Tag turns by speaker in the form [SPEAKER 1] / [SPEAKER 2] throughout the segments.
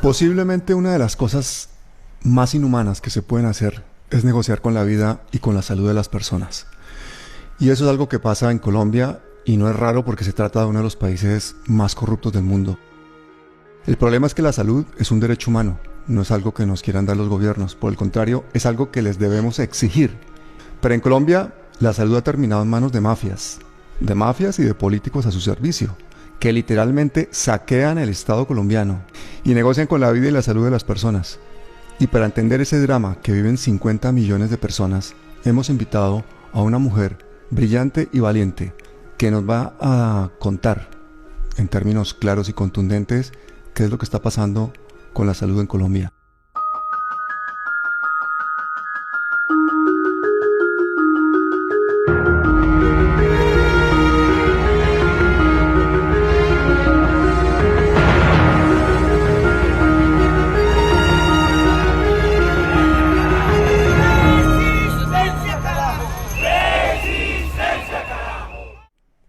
[SPEAKER 1] Posiblemente una de las cosas más inhumanas que se pueden hacer es negociar con la vida y con la salud de las personas. Y eso es algo que pasa en Colombia y no es raro porque se trata de uno de los países más corruptos del mundo. El problema es que la salud es un derecho humano, no es algo que nos quieran dar los gobiernos, por el contrario, es algo que les debemos exigir. Pero en Colombia, la salud ha terminado en manos de mafias y de políticos a su servicio, que literalmente saquean el Estado colombiano y negocian con la vida y la salud de las personas. Y para entender ese drama que viven 50 millones de personas, hemos invitado a una mujer brillante y valiente que nos va a contar, en términos claros y contundentes, qué es lo que está pasando con la salud en Colombia.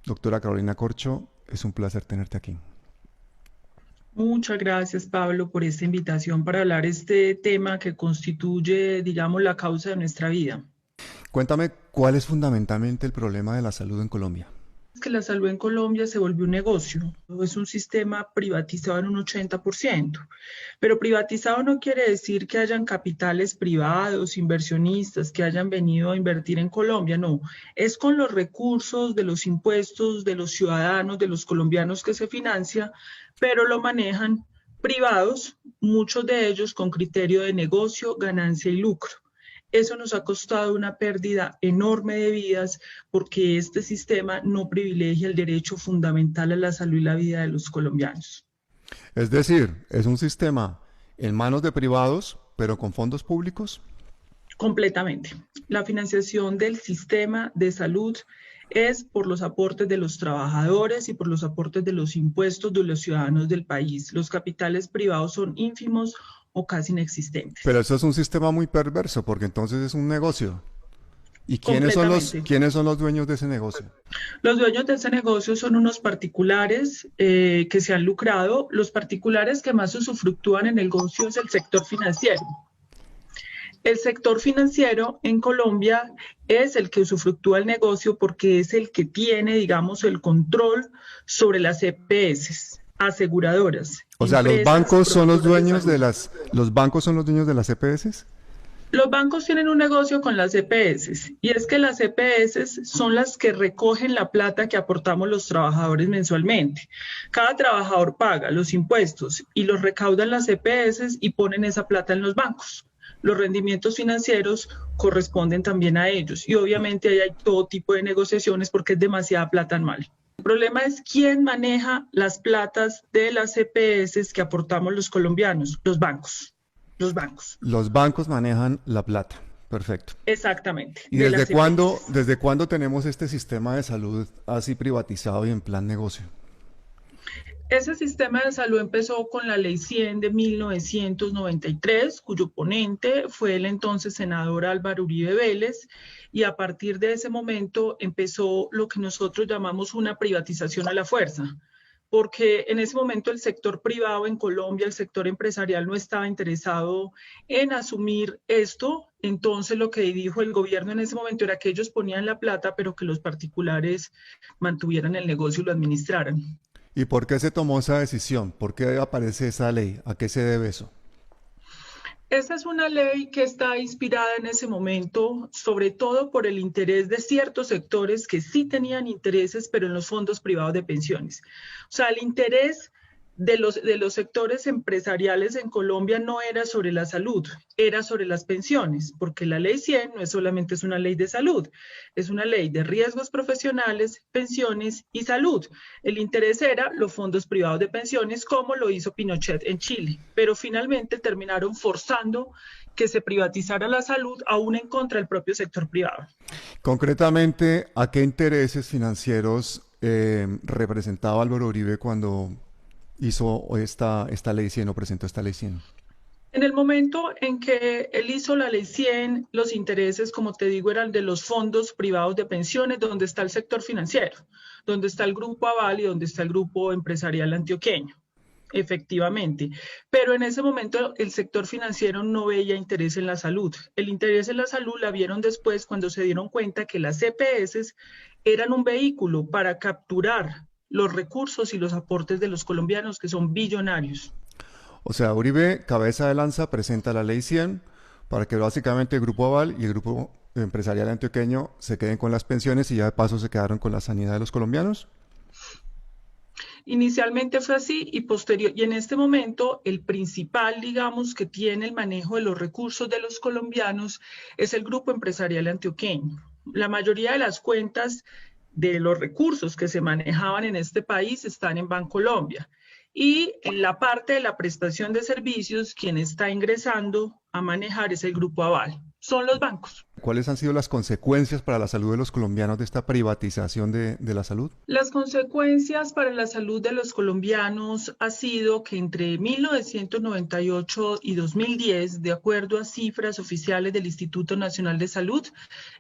[SPEAKER 1] Doctora Carolina Corcho, es un placer tenerte aquí.
[SPEAKER 2] Muchas gracias, Pablo, por esta invitación para hablar este tema que constituye, digamos, la causa de nuestra vida.
[SPEAKER 1] Cuéntame cuál es fundamentalmente el problema de la salud en Colombia.
[SPEAKER 2] Es que la salud en Colombia se volvió un negocio, es un sistema privatizado en un 80%, pero privatizado no quiere decir que hayan capitales privados, inversionistas que hayan venido a invertir en Colombia, no, es con los recursos de los impuestos de los ciudadanos, de los colombianos que se financia, pero lo manejan privados, muchos de ellos con criterio de negocio, ganancia y lucro. Eso nos ha costado una pérdida enorme de vidas porque este sistema no privilegia el derecho fundamental a la salud y la vida de los colombianos.
[SPEAKER 1] Es decir, es un sistema en manos de privados, pero con fondos públicos.
[SPEAKER 2] Completamente. La financiación del sistema de salud es por los aportes de los trabajadores y por los aportes de los impuestos de los ciudadanos del país. Los capitales privados son ínfimos o casi inexistentes.
[SPEAKER 1] Pero eso es un sistema muy perverso, porque entonces es un negocio. ¿Y quiénes son los dueños de ese negocio?
[SPEAKER 2] Los dueños de ese negocio son unos particulares que se han lucrado. Los particulares que más usufructúan en el negocio es el sector financiero. El sector financiero en Colombia es el que usufructúa el negocio porque es el que tiene, digamos, el control sobre las EPS, aseguradoras.
[SPEAKER 1] O sea, los bancos son los dueños de las EPS.
[SPEAKER 2] Los bancos tienen un negocio con las EPS y es que las EPS son las que recogen la plata que aportamos los trabajadores mensualmente. Cada trabajador paga los impuestos y los recaudan las EPS y ponen esa plata en los bancos. Los rendimientos financieros corresponden también a ellos y obviamente ahí hay todo tipo de negociaciones porque es demasiada plata anual. El problema es quién maneja las platas de las EPS que aportamos los colombianos, los bancos. Los bancos.
[SPEAKER 1] Los bancos manejan la plata. Perfecto.
[SPEAKER 2] Exactamente.
[SPEAKER 1] ¿Y desde cuándo tenemos este sistema de salud así privatizado y en plan negocio?
[SPEAKER 2] Ese sistema de salud empezó con la Ley 100 de 1993, cuyo ponente fue el entonces senador Álvaro Uribe Vélez, y a partir de ese momento empezó lo que nosotros llamamos una privatización a la fuerza, porque en ese momento el sector privado en Colombia, el sector empresarial no estaba interesado en asumir esto. Entonces lo que dijo el gobierno en ese momento era que ellos ponían la plata, pero que los particulares mantuvieran el negocio y lo administraran.
[SPEAKER 1] ¿Y por qué se tomó esa decisión? ¿Por qué aparece esa ley? ¿A qué se debe eso?
[SPEAKER 2] Esa es una ley que está inspirada en ese momento, sobre todo por el interés de ciertos sectores que sí tenían intereses, pero en los fondos privados de pensiones. O sea, el interés de los sectores empresariales en Colombia no era sobre la salud, era sobre las pensiones, porque la ley 100 no es solamente una ley de salud, es una ley de riesgos profesionales, pensiones y salud. El interés era los fondos privados de pensiones, como lo hizo Pinochet en Chile, pero finalmente terminaron forzando que se privatizara la salud, aún en contra del propio sector privado.
[SPEAKER 1] Concretamente, ¿a qué intereses financieros representaba Álvaro Uribe cuando hizo esta ley 100 o presentó esta ley 100?
[SPEAKER 2] En el momento en que él hizo la ley 100, los intereses, como te digo, eran de los fondos privados de pensiones, donde está el sector financiero, donde está el Grupo Aval y donde está el Grupo Empresarial Antioqueño. efectivamente. Pero en ese momento el sector financiero no veía interés en la salud. El interés en la salud la vieron después cuando se dieron cuenta que las EPS eran un vehículo para capturar los recursos y los aportes de los colombianos, que son billonarios.
[SPEAKER 1] O sea, Uribe, cabeza de lanza, presenta la ley 100 para que básicamente el Grupo Aval y el Grupo Empresarial Antioqueño se queden con las pensiones y ya de paso se quedaron con la sanidad de los colombianos.
[SPEAKER 2] Inicialmente fue así y en este momento el principal, digamos, que tiene el manejo de los recursos de los colombianos es el Grupo Empresarial Antioqueño. La mayoría de las cuentas de los recursos que se manejaban en este país están en Bancolombia. Y en la parte de la prestación de servicios, quien está ingresando a manejar es el Grupo Aval. Son los bancos.
[SPEAKER 1] ¿Cuáles han sido las consecuencias para la salud de los colombianos de esta privatización de la salud?
[SPEAKER 2] Las consecuencias para la salud de los colombianos ha sido que entre 1998 y 2010, de acuerdo a cifras oficiales del Instituto Nacional de Salud,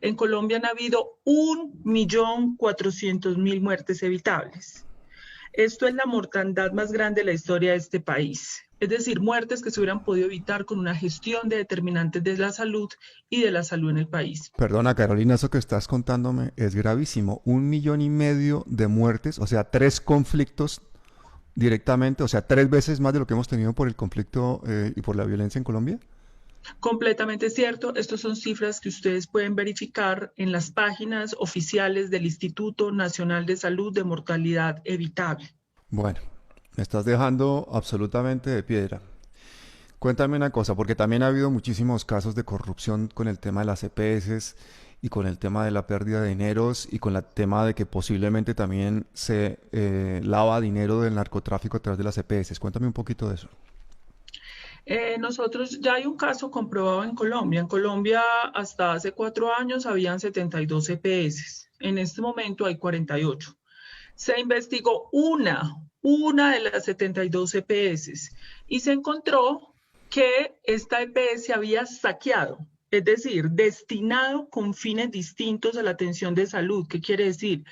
[SPEAKER 2] en Colombia han habido 1.400.000 muertes evitables. Esto es la mortandad más grande de la historia de este país. Es decir, muertes que se hubieran podido evitar con una gestión de determinantes de la salud y de la salud en el país.
[SPEAKER 1] Perdona, Carolina, eso que estás contándome es gravísimo. 1,5 millones de muertes, o sea, 3 conflictos directamente, o sea, 3 veces más de lo que hemos tenido por el conflicto y por la violencia en Colombia.
[SPEAKER 2] Completamente cierto. Estas son cifras que ustedes pueden verificar en las páginas oficiales del Instituto Nacional de Salud de Mortalidad Evitable.
[SPEAKER 1] Bueno, me estás dejando absolutamente de piedra. Cuéntame una cosa, porque también ha habido muchísimos casos de corrupción con el tema de las EPS y con el tema de la pérdida de dineros y con el tema de que posiblemente también se lava dinero del narcotráfico a través de las EPS. Cuéntame un poquito de eso.
[SPEAKER 2] Nosotros ya hay un caso comprobado en Colombia. En Colombia hasta hace 4 años habían 72 EPS. En este momento hay 48. Se investigó una de las 72 EPS y se encontró que esta EPS había saqueado, es decir, destinado con fines distintos a la atención de salud. ¿Qué quiere decir?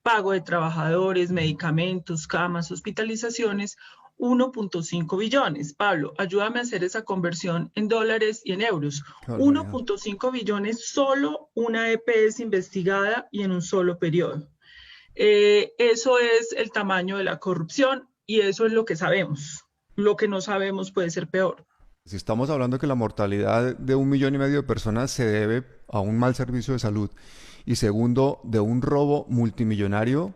[SPEAKER 2] Pago de trabajadores, medicamentos, camas, hospitalizaciones, 1.5 billones. Pablo, ayúdame a hacer esa conversión en dólares y en euros. 1.5 billones, solo una EPS investigada y en un solo periodo. Eso es el tamaño de la corrupción y eso es lo que sabemos. Lo que no sabemos puede ser peor.
[SPEAKER 1] Si estamos hablando que la mortalidad de 1,5 millones de personas se debe a un mal servicio de salud y segundo, de un robo multimillonario,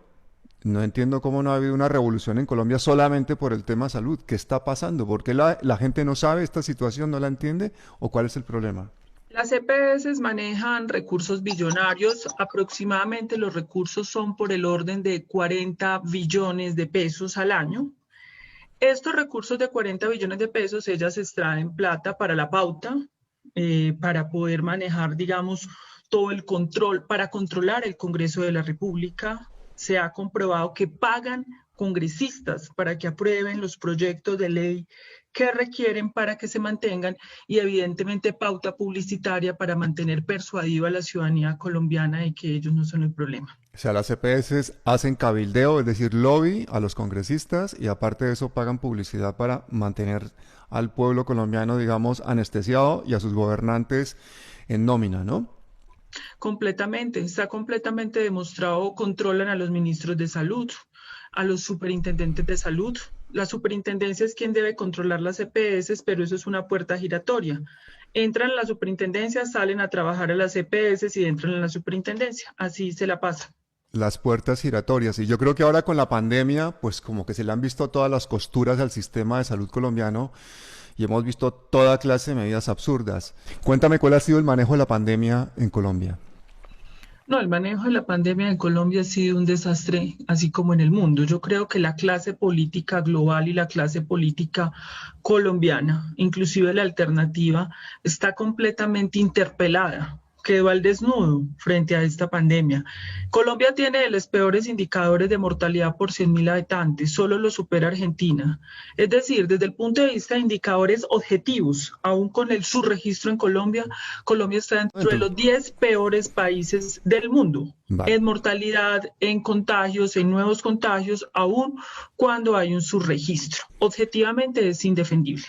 [SPEAKER 1] no entiendo cómo no ha habido una revolución en Colombia solamente por el tema salud. ¿Qué está pasando? ¿Por qué la gente no sabe esta situación, no la entiende? ¿O cuál es el problema?
[SPEAKER 2] Las EPS manejan recursos billonarios. Aproximadamente los recursos son por el orden de 40 billones de pesos al año. Estos recursos de 40 billones de pesos, ellas extraen plata para la pauta, para poder manejar, digamos, todo el control, para controlar el Congreso de la República. Se ha comprobado que pagan congresistas para que aprueben los proyectos de ley que requieren para que se mantengan y evidentemente pauta publicitaria para mantener persuadiva a la ciudadanía colombiana de que ellos no son el problema.
[SPEAKER 1] O sea, las EPS hacen cabildeo, es decir, lobby a los congresistas y aparte de eso pagan publicidad para mantener al pueblo colombiano, digamos, anestesiado y a sus gobernantes en nómina, ¿no?
[SPEAKER 2] Completamente, está completamente demostrado, controlan a los ministros de salud, a los superintendentes de salud. La superintendencia es quien debe controlar las EPS, pero eso es una puerta giratoria. Entran a la superintendencia, salen a trabajar a las EPS y entran en la superintendencia. Así se la pasa.
[SPEAKER 1] Las puertas giratorias. Y yo creo que ahora con la pandemia, pues como que se le han visto todas las costuras al sistema de salud colombiano y hemos visto toda clase de medidas absurdas. Cuéntame cuál ha sido el manejo de la pandemia en Colombia.
[SPEAKER 2] No, el manejo de la pandemia en Colombia ha sido un desastre, así como en el mundo. Yo creo que la clase política global y la clase política colombiana, inclusive la alternativa, está completamente interpelada quedó al desnudo frente a esta pandemia. Colombia tiene de los peores indicadores de mortalidad por 100.000 habitantes, solo lo supera Argentina. Es decir, desde el punto de vista de indicadores objetivos, aún con el subregistro en Colombia, Colombia está dentro de los 10 peores países del mundo.
[SPEAKER 1] Vale.
[SPEAKER 2] En mortalidad, en contagios, en nuevos contagios, aún cuando hay un subregistro. Objetivamente es indefendible.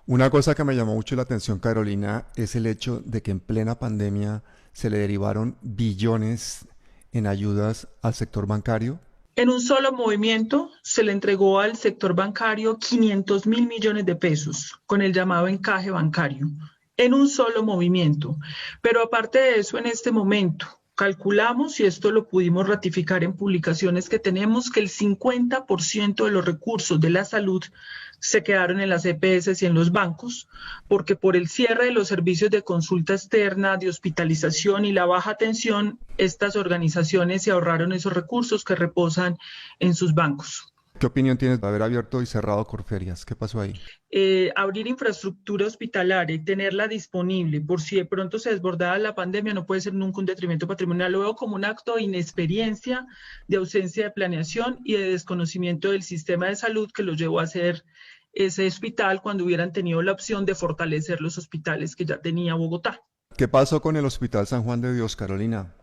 [SPEAKER 1] Una cosa que me llamó mucho la atención, Carolina, es el hecho de que en plena pandemia se le derivaron billones en ayudas al sector bancario.
[SPEAKER 2] En un solo movimiento se le entregó al sector bancario 500.000 millones de pesos con el llamado encaje bancario. En un solo movimiento. Pero aparte de eso, en este momento, calculamos, y esto lo pudimos ratificar en publicaciones que tenemos, que el 50% de los recursos de la salud se quedaron en las EPS y en los bancos, porque por el cierre de los servicios de consulta externa, de hospitalización y la baja atención, estas organizaciones se ahorraron esos recursos que reposan en sus bancos.
[SPEAKER 1] ¿Qué opinión tienes de haber abierto y cerrado Corferias? ¿Qué pasó ahí?
[SPEAKER 2] Abrir infraestructura hospitalaria y tenerla disponible por si de pronto se desbordaba la pandemia no puede ser nunca un detrimento patrimonial. Lo veo como un acto de inexperiencia, de ausencia de planeación y de desconocimiento del sistema de salud que los llevó a hacer ese hospital cuando hubieran tenido la opción de fortalecer los hospitales que ya tenía Bogotá.
[SPEAKER 1] ¿Qué pasó con el Hospital San Juan de Dios, Carolina?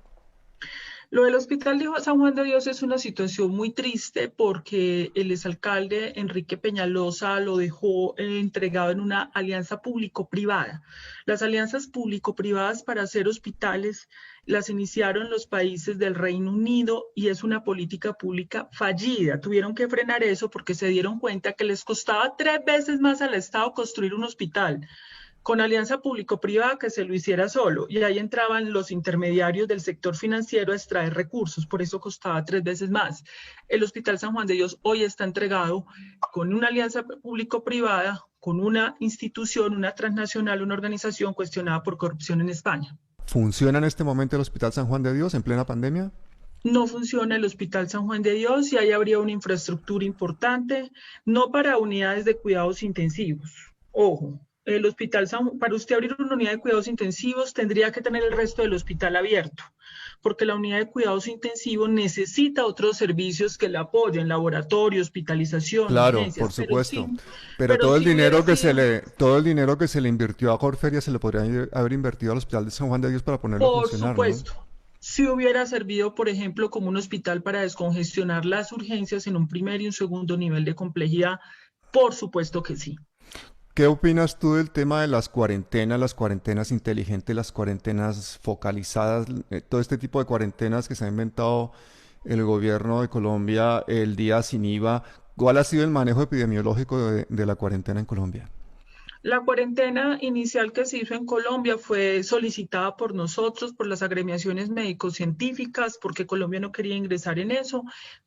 [SPEAKER 2] Lo del Hospital de San Juan de Dios es una situación muy triste porque el exalcalde Enrique Peñalosa lo dejó entregado en una alianza público-privada. Las alianzas público-privadas para hacer hospitales las iniciaron los países del Reino Unido y es una política pública fallida. Tuvieron que frenar eso porque se dieron cuenta que les costaba 3 veces más al Estado construir un hospital con alianza público-privada que se lo hiciera solo, y ahí entraban los intermediarios del sector financiero a extraer recursos, por eso costaba 3 veces más. El Hospital San Juan de Dios hoy está entregado con una alianza público-privada, con una institución, una transnacional, una organización cuestionada por corrupción en España.
[SPEAKER 1] ¿Funciona en este momento el Hospital San Juan de Dios en plena pandemia?
[SPEAKER 2] No funciona el Hospital San Juan de Dios y ahí habría una infraestructura importante, no para unidades de cuidados intensivos, ojo. El hospital, para usted abrir una unidad de cuidados intensivos tendría que tener el resto del hospital abierto, porque la unidad de cuidados intensivos necesita otros servicios que la apoyen, laboratorio, hospitalización,
[SPEAKER 1] claro,
[SPEAKER 2] urgencias,
[SPEAKER 1] por supuesto.
[SPEAKER 2] Pero
[SPEAKER 1] todo el
[SPEAKER 2] si
[SPEAKER 1] dinero que
[SPEAKER 2] sido...
[SPEAKER 1] todo el dinero que se le invirtió a Corferia se le podría haber invertido al Hospital de San Juan de Dios para ponerlo a funcionar,
[SPEAKER 2] Por supuesto.
[SPEAKER 1] ¿no?
[SPEAKER 2] Si hubiera servido, por ejemplo, como un hospital para descongestionar las urgencias en un primer y un segundo nivel de complejidad, por supuesto que sí.
[SPEAKER 1] ¿Qué opinas tú del tema de las cuarentenas inteligentes, las cuarentenas focalizadas, todo este tipo de cuarentenas que se ha inventado el gobierno de Colombia, el día sin IVA? ¿Cuál ha sido el manejo epidemiológico de la cuarentena en Colombia?
[SPEAKER 2] La cuarentena inicial que se hizo en Colombia fue solicitada por nosotros, por las agremiaciones médico-científicas, porque Colombia no quería ingresar en eso,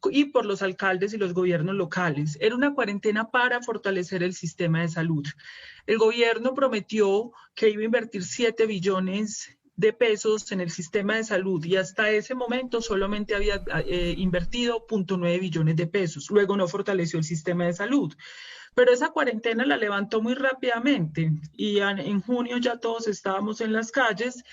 [SPEAKER 2] y por los alcaldes y los gobiernos locales. Era una cuarentena para fortalecer el sistema de salud. El gobierno prometió que iba a invertir 7 billones de pesos en el sistema de salud y hasta ese momento solamente había invertido 0.9 billones de pesos. Luego no fortaleció el sistema de salud. Pero esa cuarentena la levantó muy rápidamente y en junio ya todos estábamos en las calles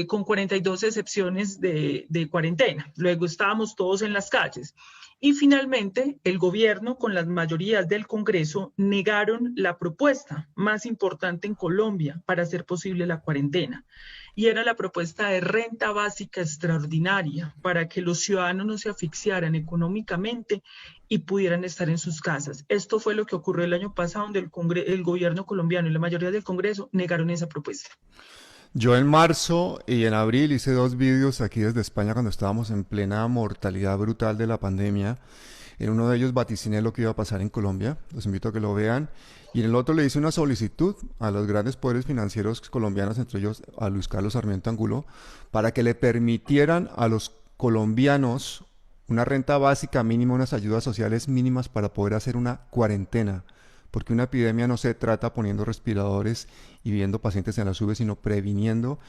[SPEAKER 2] con 42 excepciones de cuarentena. Luego estábamos todos en las calles. Y finalmente el gobierno con las mayorías del Congreso negaron la propuesta más importante en Colombia para hacer posible la cuarentena. Y era la propuesta de renta básica extraordinaria para que los ciudadanos no se asfixiaran económicamente y pudieran estar en sus casas. Esto fue lo que ocurrió el año pasado, donde el gobierno colombiano y la mayoría del Congreso negaron esa propuesta.
[SPEAKER 1] Yo en marzo y en abril hice 2 vídeos aquí desde España cuando estábamos en plena mortalidad brutal de la pandemia. En uno de ellos vaticiné lo que iba a pasar en Colombia, los invito a que lo vean. Y en el otro le hice una solicitud a los grandes poderes financieros colombianos, entre ellos a Luis Carlos Sarmiento Angulo, para que le permitieran a los colombianos una renta básica mínima, unas ayudas sociales mínimas para poder hacer una cuarentena. Porque una epidemia no se trata poniendo respiradores y viendo pacientes en las UV, sino previniendo.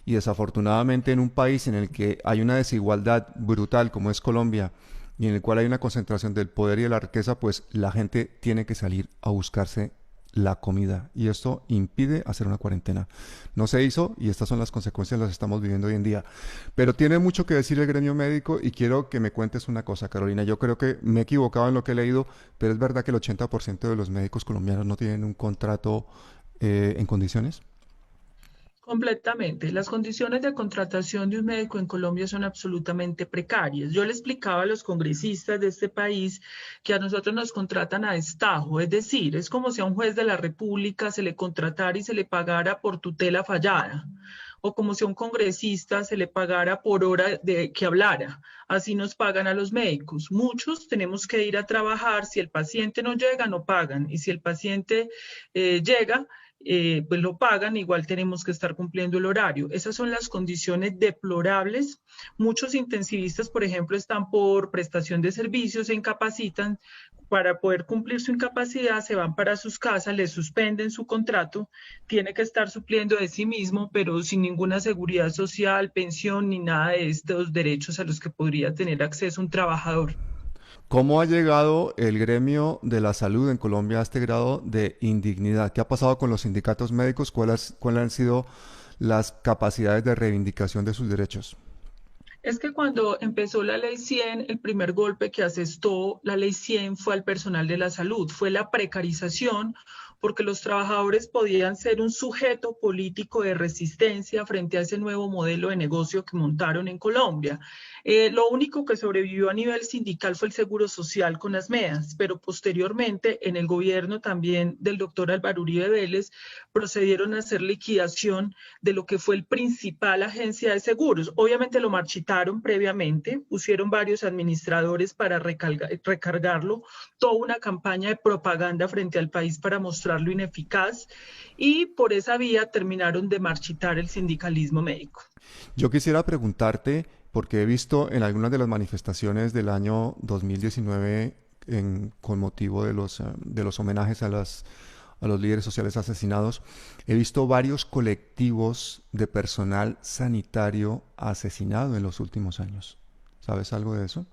[SPEAKER 1] Y desafortunadamente en un país en el que hay una desigualdad brutal como es Colombia, y en el cual hay una concentración del poder y de la riqueza, pues la gente tiene que salir a buscarse la comida, y esto impide hacer una cuarentena. No se hizo y estas son las consecuencias, las estamos viviendo hoy en día. Pero tiene mucho que decir el gremio médico y quiero que me cuentes una cosa, Carolina. Yo creo que me he equivocado en lo que he leído, pero es verdad que el 80% de los médicos colombianos no tienen un contrato en condiciones.
[SPEAKER 2] Completamente. Las condiciones de contratación de un médico en Colombia son absolutamente precarias. Yo le explicaba a los congresistas de este país que a nosotros nos contratan a destajo, es decir, es como si a un juez de la República se le contratara y se le pagara por tutela fallada, o como si a un congresista se le pagara por hora de que hablara. Así nos pagan a los médicos. Muchos tenemos que ir a trabajar, si el paciente no llega, no pagan, y si el paciente llega, pues lo pagan, igual tenemos que estar cumpliendo el horario. Esas son las condiciones deplorables. Muchos intensivistas, por ejemplo, están por prestación de servicios, se incapacitan. Para poder cumplir su incapacidad, se van para sus casas, les suspenden su contrato, tiene que estar supliendo de sí mismo, pero sin ninguna seguridad social, pensión, ni nada de estos derechos a los que podría tener acceso un trabajador.
[SPEAKER 1] ¿Cómo ha llegado el gremio de la salud en Colombia a este grado de indignidad? ¿Qué ha pasado con los sindicatos médicos? ¿Cuáles han sido las capacidades de reivindicación de sus derechos?
[SPEAKER 2] Es que cuando empezó la Ley 100, el primer golpe que asestó la Ley 100 fue al personal de la salud, fue la precarización, porque los trabajadores podían ser un sujeto político de resistencia frente a ese nuevo modelo de negocio que montaron en Colombia. Lo único que sobrevivió a nivel sindical fue el seguro social con las MEAS, pero posteriormente en el gobierno también del doctor Álvaro Uribe Vélez procedieron a hacer liquidación de lo que fue el principal agencia de seguros. Obviamente lo marchitaron previamente, pusieron varios administradores para recargarlo, toda una campaña de propaganda frente al país para mostrarlo ineficaz y por esa vía terminaron de marchitar el sindicalismo médico.
[SPEAKER 1] Yo quisiera preguntarte, porque he visto en algunas de las manifestaciones del año 2019 con motivo de los homenajes a los líderes sociales asesinados, he visto varios colectivos de personal sanitario asesinado en los últimos años. ¿Sabes algo de eso?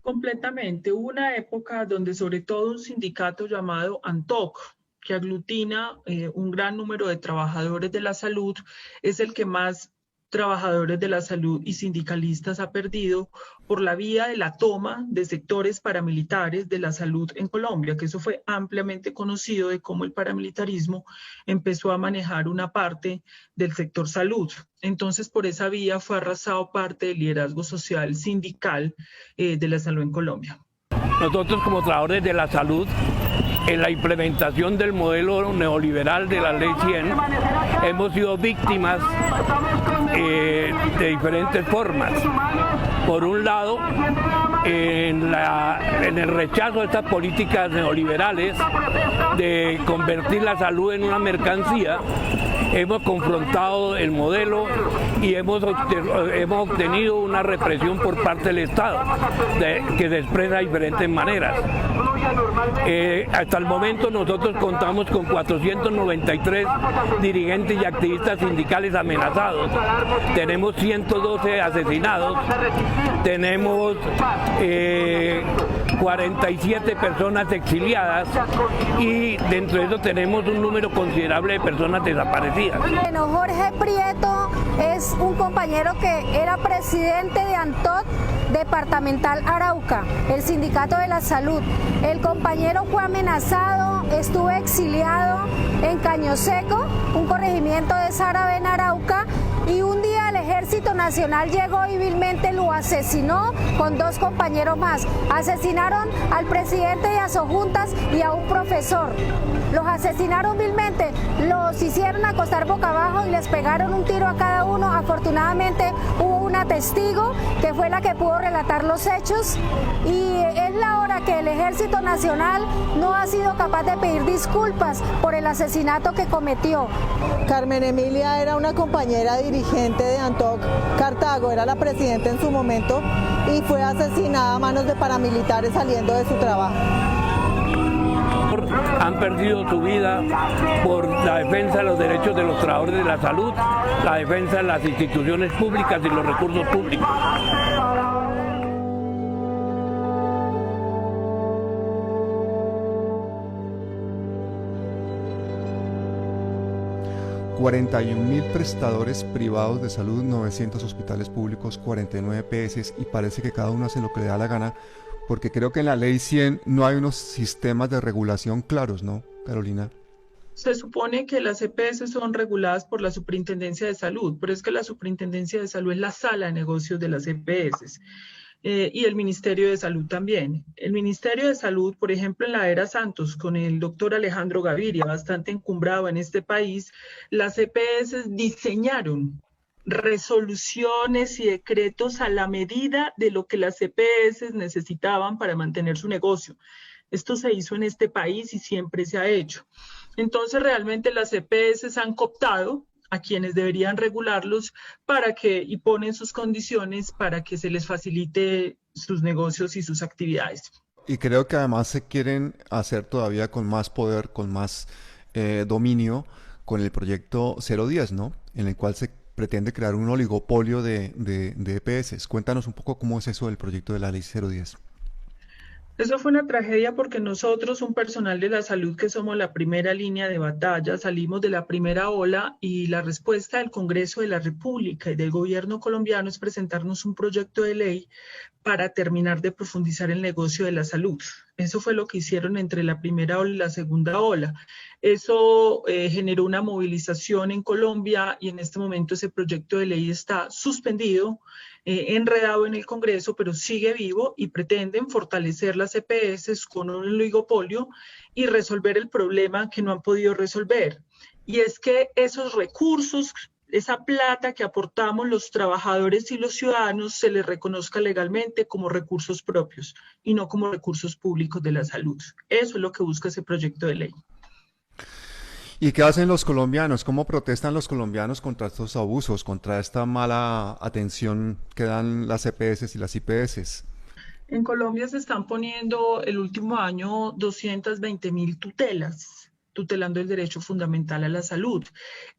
[SPEAKER 2] Completamente. Hubo una época donde sobre todo un sindicato llamado ANTOC, que aglutina un gran número de trabajadores de la salud, es el que más trabajadores de la salud y sindicalistas ha perdido por la vía de la toma de sectores paramilitares de la salud en Colombia, que eso fue ampliamente conocido de cómo el paramilitarismo empezó a manejar una parte del sector salud. Entonces, por esa vía fue arrasado parte del liderazgo social sindical de la salud en Colombia.
[SPEAKER 3] Nosotros como trabajadores de la salud, en la implementación del modelo neoliberal de la Ley 100, hemos sido víctimas de diferentes formas. Por un lado, en el rechazo a estas políticas neoliberales de convertir la salud en una mercancía, hemos confrontado el modelo y hemos obtenido una represión por parte del Estado que se expresa de diferentes maneras. Hasta el momento nosotros contamos con 493 dirigentes y activistas sindicales amenazados, tenemos 112 asesinados, tenemos 47 personas exiliadas y dentro de eso tenemos un número considerable de personas desaparecidas.
[SPEAKER 4] Bueno, Jorge Prieto es un compañero que era presidente de ANTOC departamental Arauca, el sindicato de la salud. El compañero fue amenazado, estuvo exiliado en Caño Seco, un corregimiento de Sarabé en Arauca, y un día el Ejército Nacional llegó y vilmente lo asesinó con 2 compañeros más. Asesinaron al presidente de Asojuntas y a un profesor. Los asesinaron vilmente, los hicieron acostar boca abajo y les pegaron un tiro a cada uno. Afortunadamente hubo una testigo que fue la que pudo relatar los hechos y es la hora que el Ejército Nacional no ha sido capaz de pedir disculpas por el asesinato que cometió.
[SPEAKER 5] Carmen Emilia era una compañera dirigente de ANTOC Cartago, era la presidenta en su momento y fue asesinada a manos de paramilitares saliendo de su trabajo.
[SPEAKER 3] Han perdido su vida por la defensa de los derechos de los trabajadores de la salud, la defensa de las instituciones públicas y los recursos públicos.
[SPEAKER 1] 41.000 prestadores privados de salud, 900 hospitales públicos, 49 EPS, y parece que cada uno hace lo que le da la gana, porque creo que en la ley 100 no hay unos sistemas de regulación claros, ¿no, Carolina?
[SPEAKER 2] Se supone que las EPS son reguladas por la Superintendencia de Salud, pero es que la Superintendencia de Salud es la sala de negocios de las EPS. Y el Ministerio de Salud también. El Ministerio de Salud, por ejemplo, en la era Santos, con el doctor Alejandro Gaviria, bastante encumbrado en este país, las EPS diseñaron resoluciones y decretos a la medida de lo que las EPS necesitaban para mantener su negocio. Esto se hizo en este país y siempre se ha hecho. Entonces, realmente las EPS han cooptado a quienes deberían regularlos y ponen sus condiciones para que se les facilite sus negocios y sus actividades.
[SPEAKER 1] Y creo que además se quieren hacer todavía con más poder, con más dominio, con el proyecto 010, ¿no? En el cual se pretende crear un oligopolio de EPS. Cuéntanos un poco cómo es eso del proyecto de la ley 010.
[SPEAKER 2] Eso fue una tragedia porque nosotros, un personal de la salud que somos la primera línea de batalla, salimos de la primera ola y la respuesta del Congreso de la República y del gobierno colombiano es presentarnos un proyecto de ley para terminar de profundizar el negocio de la salud. Eso fue lo que hicieron entre la primera ola y la segunda ola. Eso generó una movilización en Colombia y en este momento ese proyecto de ley está suspendido, enredado en el Congreso, pero sigue vivo y pretenden fortalecer las EPS con un oligopolio y resolver el problema que no han podido resolver. Y es que esos recursos, esa plata que aportamos los trabajadores y los ciudadanos se les reconozca legalmente como recursos propios y no como recursos públicos de la salud. Eso es lo que busca ese proyecto de ley.
[SPEAKER 1] ¿Y qué hacen los colombianos? ¿Cómo protestan los colombianos contra estos abusos, contra esta mala atención que dan las EPS y las IPS?
[SPEAKER 2] En Colombia se están poniendo el último año 220.000 tutelando el derecho fundamental a la salud.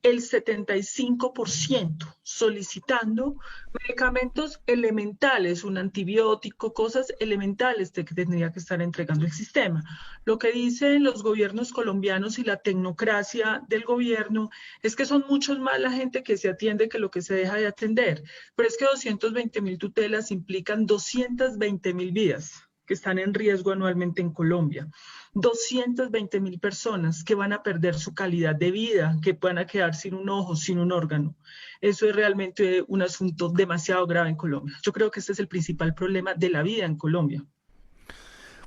[SPEAKER 2] El 75% solicitando medicamentos elementales, un antibiótico, cosas elementales que tendría que estar entregando el sistema. Lo que dicen los gobiernos colombianos y la tecnocracia del gobierno es que son muchos más la gente que se atiende que lo que se deja de atender. Pero es que 220.000 tutelas implican 220.000 vidas que están en riesgo anualmente en Colombia. 220.000 personas que van a perder su calidad de vida, que van a quedar sin un ojo, sin un órgano. Eso es realmente un asunto demasiado grave en Colombia. Yo creo que este es el principal problema de la vida en Colombia.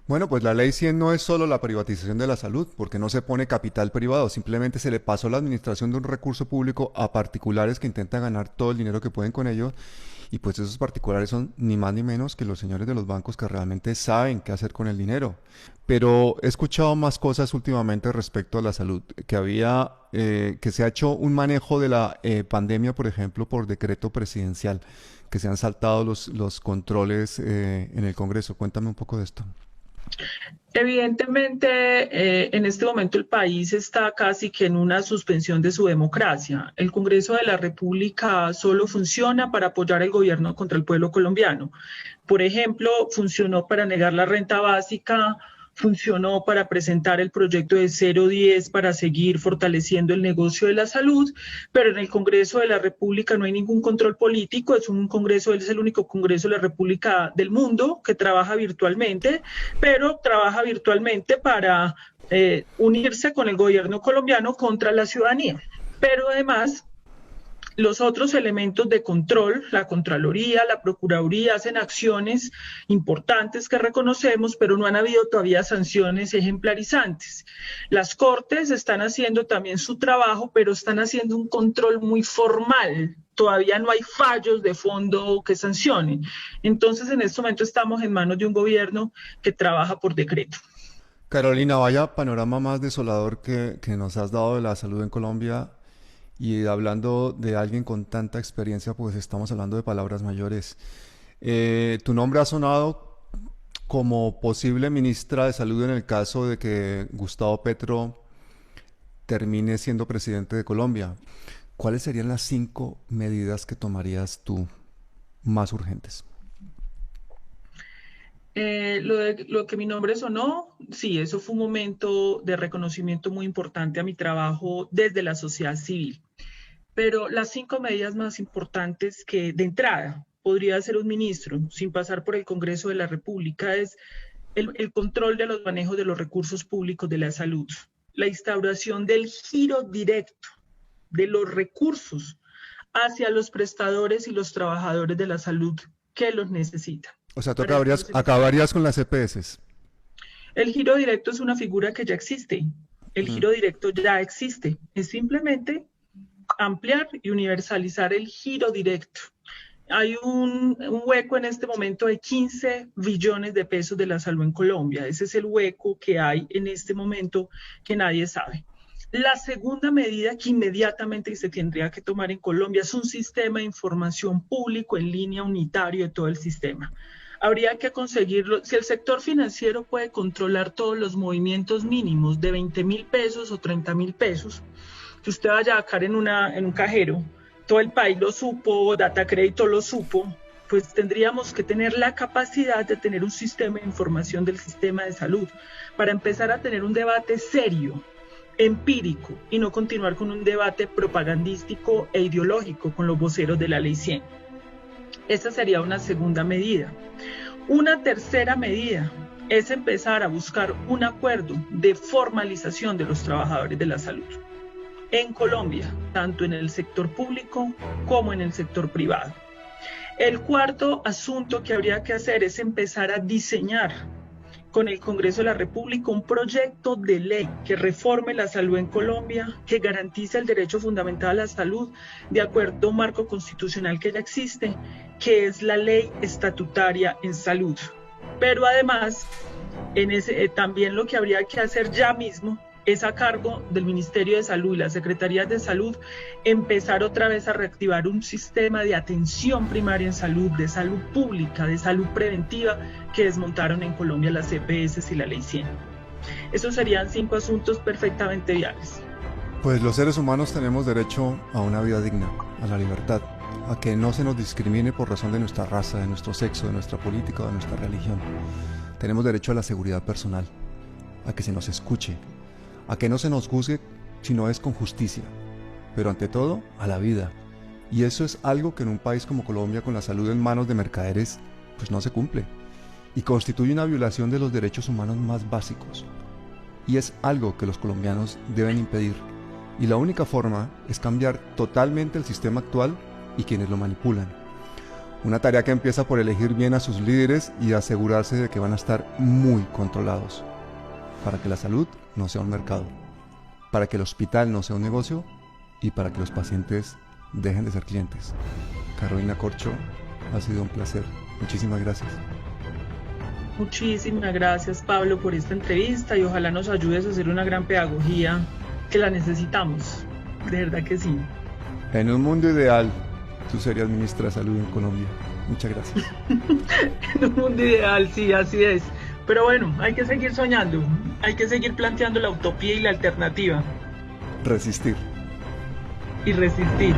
[SPEAKER 1] Bueno, pues la ley 100 no es solo la privatización de la salud, porque no se pone capital privado, simplemente se le pasó la administración de un recurso público a particulares que intentan ganar todo el dinero que pueden con ello, y pues esos particulares son ni más ni menos que los señores de los bancos que realmente saben qué hacer con el dinero. Pero he escuchado más cosas últimamente respecto a la salud, que se ha hecho un manejo de la pandemia, por ejemplo, por decreto presidencial, que se han saltado los controles en el Congreso. Cuéntame un poco de esto.
[SPEAKER 2] Evidentemente, en este momento el país está casi que en una suspensión de su democracia. El Congreso de la República solo funciona para apoyar el gobierno contra el pueblo colombiano. Por ejemplo, funcionó para negar la renta básica, funcionó para presentar el proyecto de 010 para seguir fortaleciendo el negocio de la salud, pero en el Congreso de la República no hay ningún control político, es el único Congreso de la República del mundo que trabaja virtualmente, pero trabaja virtualmente para unirse con el gobierno colombiano contra la ciudadanía. Pero además, los otros elementos de control, la Contraloría, la Procuraduría, hacen acciones importantes que reconocemos, pero no han habido todavía sanciones ejemplarizantes. Las Cortes están haciendo también su trabajo, pero están haciendo un control muy formal. Todavía no hay fallos de fondo que sancionen. Entonces, en este momento estamos en manos de un gobierno que trabaja por decreto.
[SPEAKER 1] Carolina, vaya panorama más desolador que nos has dado de la salud en Colombia. Y hablando de alguien con tanta experiencia, pues estamos hablando de palabras mayores. Tu nombre ha sonado como posible ministra de Salud en el caso de que Gustavo Petro termine siendo presidente de Colombia. ¿Cuáles serían las 5 medidas que tomarías tú más urgentes?
[SPEAKER 2] Lo que mi nombre sonó, sí, eso fue un momento de reconocimiento muy importante a mi trabajo desde la sociedad civil. Pero las 5 medidas más importantes que de entrada podría hacer un ministro sin pasar por el Congreso de la República es el control de los manejos de los recursos públicos de la salud, la instauración del giro directo de los recursos hacia los prestadores y los trabajadores de la salud que los necesitan.
[SPEAKER 1] O sea, tú acabarías con las EPS.
[SPEAKER 2] El giro directo es una figura que ya existe. El giro directo ya existe. Es simplemente ampliar y universalizar el giro directo. Hay un hueco en este momento de 15 billones de pesos de la salud en Colombia. Ese es el hueco que hay en este momento que nadie sabe. La segunda medida que inmediatamente se tendría que tomar en Colombia es un sistema de información público en línea unitario de todo el sistema. Habría que conseguirlo. Si el sector financiero puede controlar todos los movimientos mínimos de 20.000 pesos o 30.000 pesos, que usted vaya a sacar en un cajero, todo el país lo supo, Data Crédito lo supo, pues tendríamos que tener la capacidad de tener un sistema de información del sistema de salud para empezar a tener un debate serio, empírico, y no continuar con un debate propagandístico e ideológico con los voceros de la Ley 100. Esa sería una segunda medida. Una tercera medida es empezar a buscar un acuerdo de formalización de los trabajadores de la salud en Colombia, tanto en el sector público como en el sector privado. El cuarto asunto que habría que hacer es empezar a diseñar con el Congreso de la República un proyecto de ley que reforme la salud en Colombia, que garantice el derecho fundamental a la salud de acuerdo a un marco constitucional que ya existe, que es la Ley Estatutaria en Salud. Pero además, también lo que habría que hacer ya mismo es a cargo del Ministerio de Salud y las Secretarías de Salud empezar otra vez a reactivar un sistema de atención primaria en salud, de salud pública, de salud preventiva que desmontaron en Colombia las EPS y la Ley 100. Esos serían 5 asuntos perfectamente viables.
[SPEAKER 1] Pues los seres humanos tenemos derecho a una vida digna, a la libertad, a que no se nos discrimine por razón de nuestra raza, de nuestro sexo, de nuestra política o de nuestra religión. Tenemos derecho a la seguridad personal, a que se nos escuche, a que no se nos juzgue si no es con justicia, pero ante todo a la vida. Y eso es algo que en un país como Colombia, con la salud en manos de mercaderes, pues no se cumple, y constituye una violación de los derechos humanos más básicos, y es algo que los colombianos deben impedir, y la única forma es cambiar totalmente el sistema actual y quienes lo manipulan. Una tarea que empieza por elegir bien a sus líderes y asegurarse de que van a estar muy controlados, para que la salud no sea un mercado, para que el hospital no sea un negocio y para que los pacientes dejen de ser clientes. Carolina Corcho, ha sido un placer. Muchísimas gracias.
[SPEAKER 2] Muchísimas gracias, Pablo, por esta entrevista y ojalá nos ayudes a hacer una gran pedagogía que la necesitamos. De verdad que sí.
[SPEAKER 1] En un mundo ideal, tú serías ministra de Salud en Colombia. Muchas gracias.
[SPEAKER 2] En un mundo ideal, sí, así es. Pero bueno, hay que seguir soñando, hay que seguir planteando la utopía y la alternativa.
[SPEAKER 1] Resistir.
[SPEAKER 2] Y resistir.